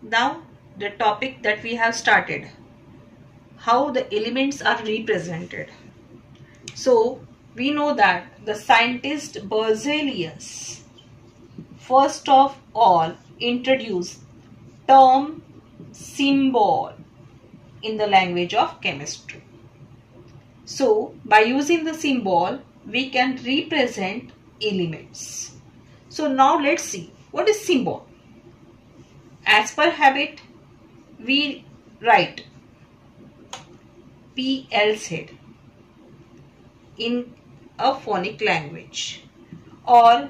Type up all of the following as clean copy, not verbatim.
Now the topic that we have started, how the elements are represented. So we know that the scientist Berzelius first of all introduced term symbol in the language of chemistry. So by using the symbol we can represent elements. So now let's see what is symbol. As per habit, we write PLZ in a phonic language, or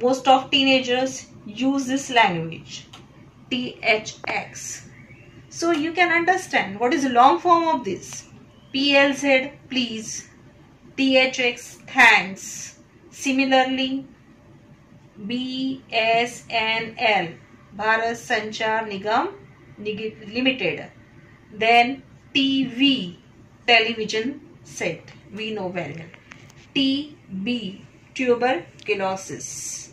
most of teenagers use this language, THX. So you can understand what is the long form of this. PLZ, please. THX, thanks. Similarly, BSNL, Bharat Sanchar Nigam Limited. Then TV, television set, we know very well. TB, tuberculosis.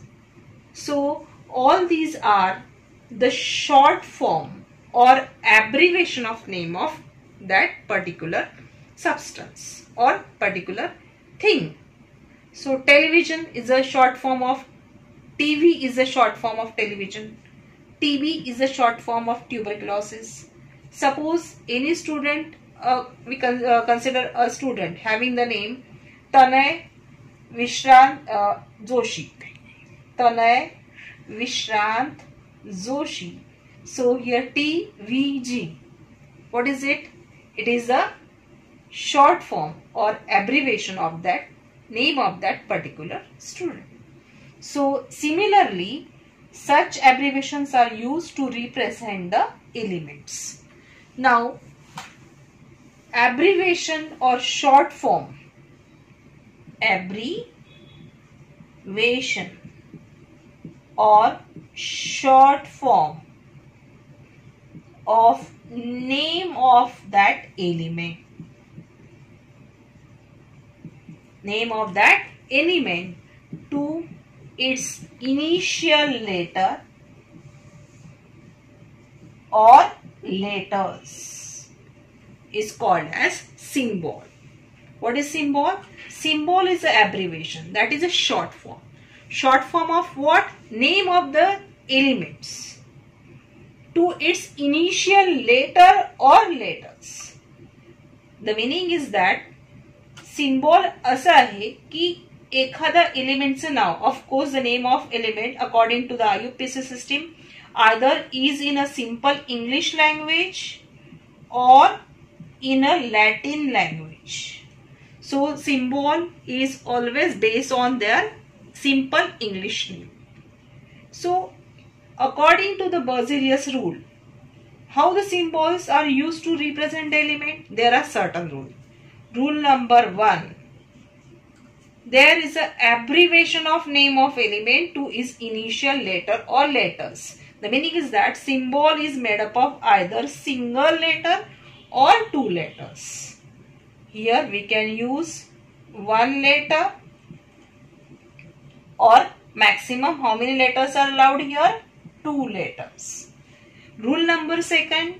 So all these are the short form or abbreviation of name of that particular substance or particular thing. So television is a short form of TV, is a short form of television. TB is a short form of tuberculosis. Suppose any student, we consider a student having the name Tanay Vishrant Joshi. Tanay Vishrant Joshi. So here TVG. What is it? It is a short form or abbreviation of that name of that particular student. So similarly, such abbreviations are used to represent the elements. Now, abbreviation or short form, abbreviation or short form of name of that element. Name of that element to its initial letter or letters is called as symbol. What is symbol? Symbol is an abbreviation, that is a short form. Short form of what? Name of the elements to its initial letter or letters. The meaning is that symbol असं आहे की एखादा एलिमेंटचं नाव, of course the name of element according to the IUPAC system either is in a simple English language or in a Latin language. So symbol is always based on their simple English name. So according to the Berzelius rule, how the symbols are used to represent the element? There are certain rules. Rule number 1. There is an abbreviation of name of element to its initial letter or letters. The meaning is that symbol is made up of either single letter or two letters. Here we can use one letter, or maximum how many letters are allowed here? Two letters. Rule number 2.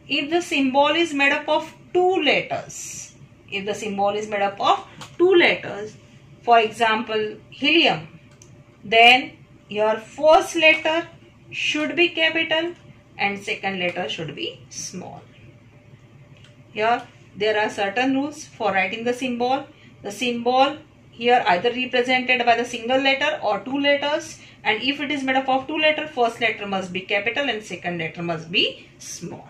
If the symbol is made up of two letters, if the symbol is made up of two letters, for example helium, then your first letter should be capital and second letter should be small. Here there are certain rules for writing the symbol. The symbol here either represented by the single letter or two letters, and if it is made up of two letters, first letter must be capital and second letter must be small.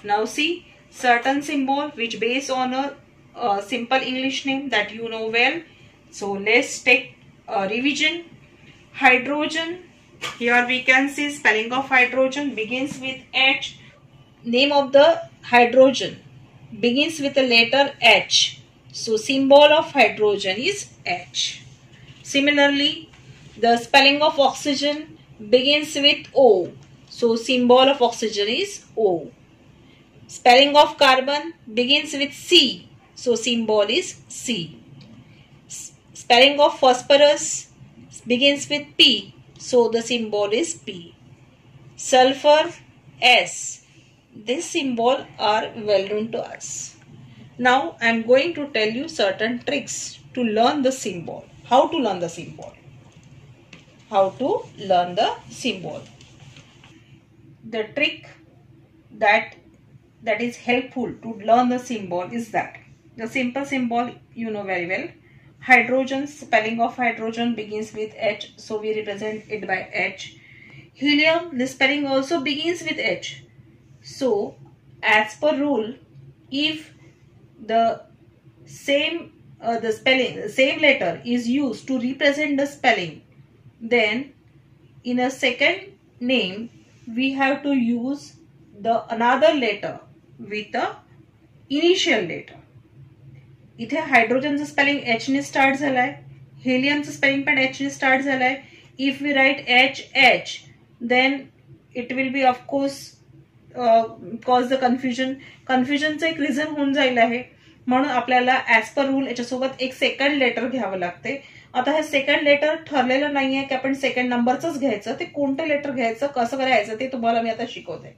Now see certain symbol which based on a simple English name that you know well. So let's take a revision. Hydrogen. Here we can see spelling of hydrogen begins with H. Name of the hydrogen begins with the letter H. So symbol of hydrogen is H. Similarly, the spelling of oxygen begins with O. So symbol of oxygen is O. Spelling of carbon begins with C. So symbol is C. Spelling of phosphorus begins with P. So the symbol is P. Sulfur S. This symbol are well known to us. Now I am going to tell you certain tricks to learn the symbol. How to learn the symbol? How to learn the symbol? The trick that is helpful to learn the symbol is that the simple symbol you know very well. Hydrogen, spelling of hydrogen begins with H, so we represent it by H. Helium, the spelling also begins with H. So as per rule, if the same letter is used to represent the spelling, then in a second name we have to use the another letter with the initial letter. इथे हायड्रोजनचं spelling H ने start झालाय, हेलियमचं spelling पण H ने start झालाय. If we write H H then it will be of course cause the कन्फ्युजनचं एक रिझन होऊन जाईल आहे. म्हणून आपल्याला ऍज पर रूल याच्यासोबत एक सेकंड लेटर घ्यावं लागते. आता हे सेकंड लेटर ठरलेलं नाहीये की आपण सेकंड नंबरच घ्यायचं, ते कोणतं लेटर घ्यायचं, कसं करायचं ते तुम्हाला मी आता शिकवते.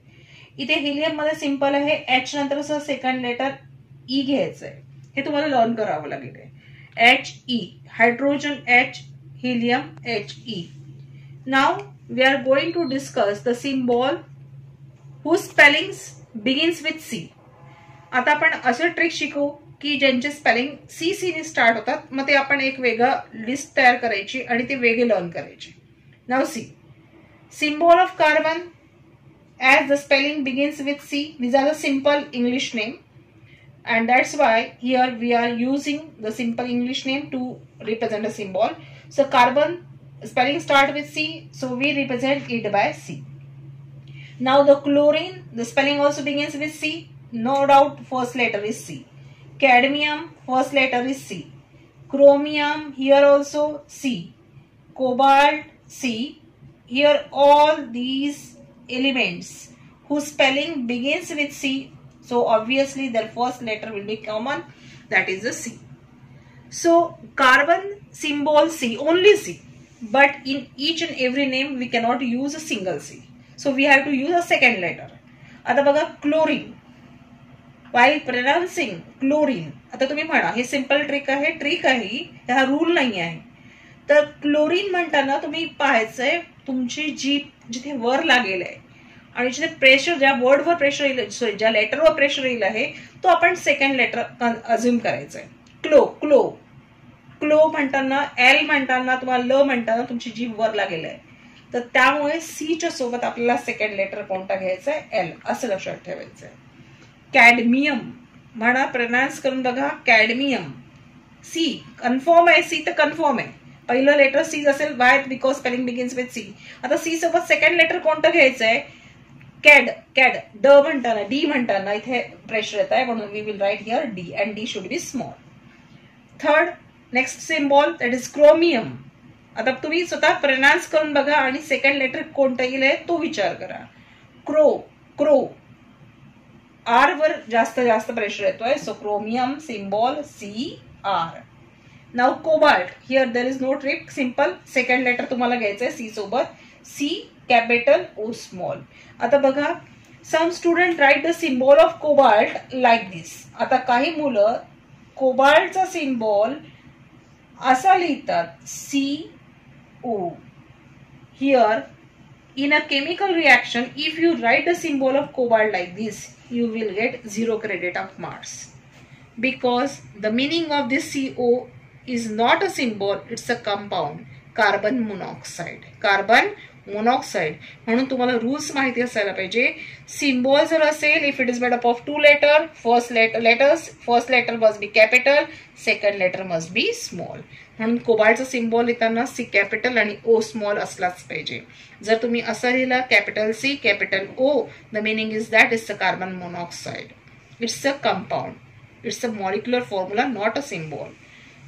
इथे हिलियम मध्ये सिंपल आहे, एच नंतरचं सेकंड लेटर ई घ्यायचंय. हे तुम्हाला लर्न करावं लागेल. H E, hydrogen H, helium H E. Now we are going to discuss the symbol who spellings begins with C. आता आपण असे ट्रिक शिकू की ज्यांचे स्पेलिंग सी सी ने स्टार्ट होतात, मग ते आपण एक वेगळं लिस्ट तयार करायची आणि ते वेगळे लर्न करायचे. Now see, symbol of carbon as the spelling begins with C. These are the simple English name, and that's why here we are using the simple English name to represent a symbol. So carbon spelling start with C, so we represent it by C. Now the chlorine, the spelling also begins with C. No doubt first letter is C. Cadmium, first letter is C. Chromium, here also C. Cobalt, C. Here all these elements whose spelling begins with C, so obviously their first letter will be common, that is the C. So carbon symbol C, only C, but in each and every name we cannot use a single C, so we have to use a second letter. आता बघा chlorine, while pronouncing chlorine, आता तुम्ही म्हणा हे simple trick आहे, हा rule नाही आहे. तर क्लोरीन म्हणताना तुम्ही पाहायचंय तुमची जीभ जिथे वर लागेल आहे आणि जिथे प्रेशर, ज्या वर्डवर प्रेशर येईल, सॉरी ज्या लेटरवर प्रेशर येईल आहे, तो आपण सेकंड लेटर अज्युम करायचंय. क्लो क्लो क्लो म्हणताना, एल म्हणताना, तुम्हाला ल म्हणताना तुमची जीभ वर लागेल आहे, तर त्यामुळे सीच्या सोबत आपल्याला सेकंड लेटर कोणता घ्यायचा आहे, एल, असं लक्षात ठेवायचंय. कॅडमियम म्हणा, प्रोनाउन्स करून बघा, कॅडमियम. सी कन्फर्म आहे, सी तर कन्फर्म आहे, पहिलं लेटर सी असेल. Why? Because spelling begins with C. आता सी सोबत सेकंड लेटर कोणतं घ्यायचंय, कॅड. कॅड ड म्हणताना, डी म्हणताना इथे प्रेशर येत आहे, म्हणून we will write here D, and D should be small. Third next symbol that is chromium. आता तुम्ही स्वतः प्रोनाउन्स करून बघा आणि सेकंड लेटर कोणतं येईल तो विचार करा. क्रो क्रो, आर वर जास्त प्रेशर येतोय, so chromium symbol C R. Now cobalt, here there is no trick, simple second letter तुम्हाला घ्यायचंय सी सोबत, सी कॅपिटल ओ स्मॉल. आता बघा, some student write the symbol of cobalt like this. आता काही मुलं कोबाल्टचा सिम्बॉल असा लिहितात, C O. Here in a chemical reaction, if you write the symbol of cobalt like this, you will get 0 credit of marks, because the meaning of this CO is not a symbol, it's a compound, carbon monoxide. Carbon monoxide. म्हणून तुम्हाला rules माहिती असायला पाहिजे. Symbol जर असेल, if it is made up of two letter, first letter must be capital, second letter must be small. म्हणून कोबाल्टचा symbol लिहिताना सी कॅपिटल आणि ओ स्मॉल असलाच पाहिजे. जर तुम्ही असं लिहिलं capital C capital O, the meaning is that is a carbon monoxide. It's a compound, it's a molecular formula, not a symbol.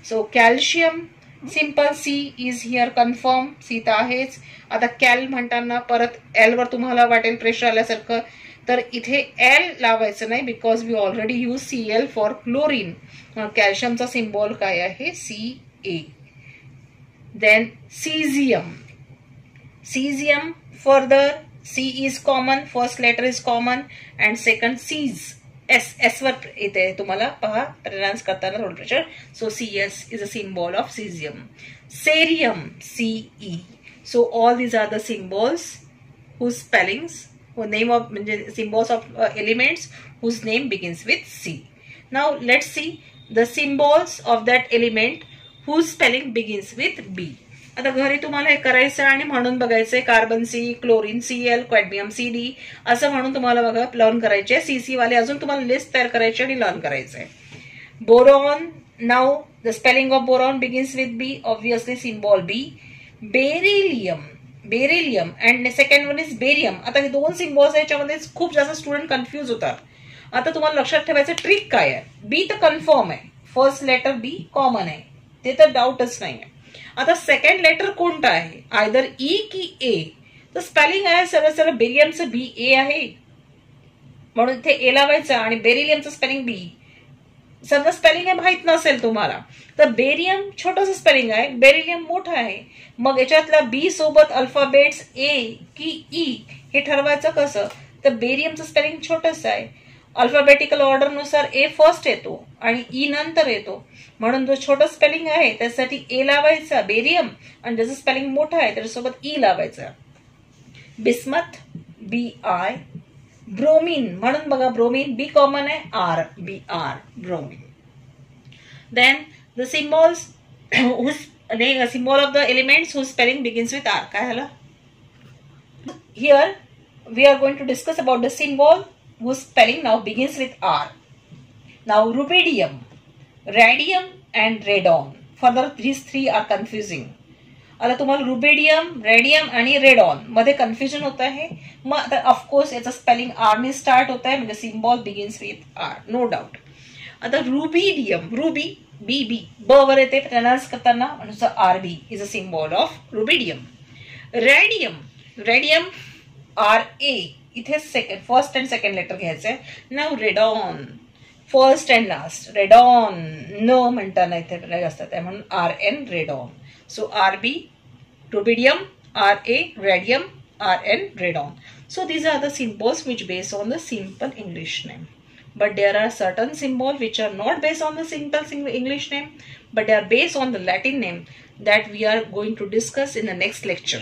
So calcium simple C is here confirm, C तर आहेच. आता कॅल म्हणताना परत एल वर तुम्हाला वाटेल pressure आल्यासारखं, तर इथे एल लावायचं नाही, because we already use C L for chlorine. कॅल्शियमचा सिम्बॉल काय आहे, C A. Then caesium. Caesium further C is common, first letter is common, and second C's. S वर इथे तुम्हाला पहा प्रोनाउन्स करताना थोडं pressure. So CS is a symbol of cesium. Cerium, CE. So all these are the symbols whose spellings, whose name of symbols of elements whose name begins with C. Now let's see the symbols of that element whose spelling begins with B. आता घरी तुम्हाला हे करायचं आणि म्हणून बघायचंय. Carbon C, chlorine Cl, cadmium CD असं म्हणून तुम्हाला बघा लर्न करायचे. CC वाले अजून तुम्हाला लिस्ट तयार करायची आणि लर्न करायचंय. Boron, now the spelling of boron begins with B, obviously symbol B. Beryllium, beryllium and second one is barium. आता हे दोन सिम्बॉल्स याच्यामध्ये खूप जास्त स्टुडंट कन्फ्युज होतात. आता तुम्हाला लक्षात ठेवायचं ट्रिक काय आहे. बी तर कन्फर्म आहे, फर्स्ट लेटर बी कॉमन आहे, ते तर डाऊटच नाही आहे. आता सेकंड लेटर कोणता आहे, आयदर ई की ए. तर स्पेलिंग आहे सरळ सरळ बेरियमचं बी ए आहे म्हणून इथे ए लावायचं आणि बेरिलियमचं स्पेलिंग बी. समजा स्पेलिंग आहे माहित नसेल तुम्हाला तर बेरियम छोटंसं स्पेलिंग आहे, बेरिलियम मोठं आहे. मग याच्यातल्या बी सोबत अल्फाबेट्स ए की ई हे ठरवायचं कसं. तर बेरियमचं स्पेलिंग छोटंसं आहे, अल्फाबेटिकल ऑर्डर नुसार ए फर्स्ट येतो आणि ई नंतर येतो म्हणून जो छोटा स्पेलिंग आहे त्यासाठी ए लावायचा बेरियम आणि ज्याचं स्पेलिंग मोठं आहे त्याच्यासोबत ई लावायचा. Bismuth BI. ब्रोमीन म्हणून बघा ब्रोमीन बी कॉमन आहे, R BR bromine. Then the symbols symbol of the elements whose spelling begins with R. काय झालं. Here we are going to discuss about the symbol whose spelling now begins with R. Now rubidium, radium and radon. Further these three are confusing. आता तुम्हाला rubidium, radium आणि radon मध्ये confusion होत आहे. मग आता of course याचं स्पेलिंग आर ने start होत आहे म्हणजे symbol begins with R, no doubt. आता रुबिडियम, रुबी BB ब वर येते प्रोनाउन्स करताना म्हणजे RB is a symbol of rubidium. Radium, radium RA इथे second first and second letter घ्यायचंय. नाव radon, first and last radon न म्हणताना इथे असतात आहे म्हणून RN radon. So RB rubidium, RA radium, RN radon. So these are the symbols which based on the simple English name. But there are certain symbols which are not based on the simple English name, but they are based on the Latin name that we are going to discuss in the next lecture.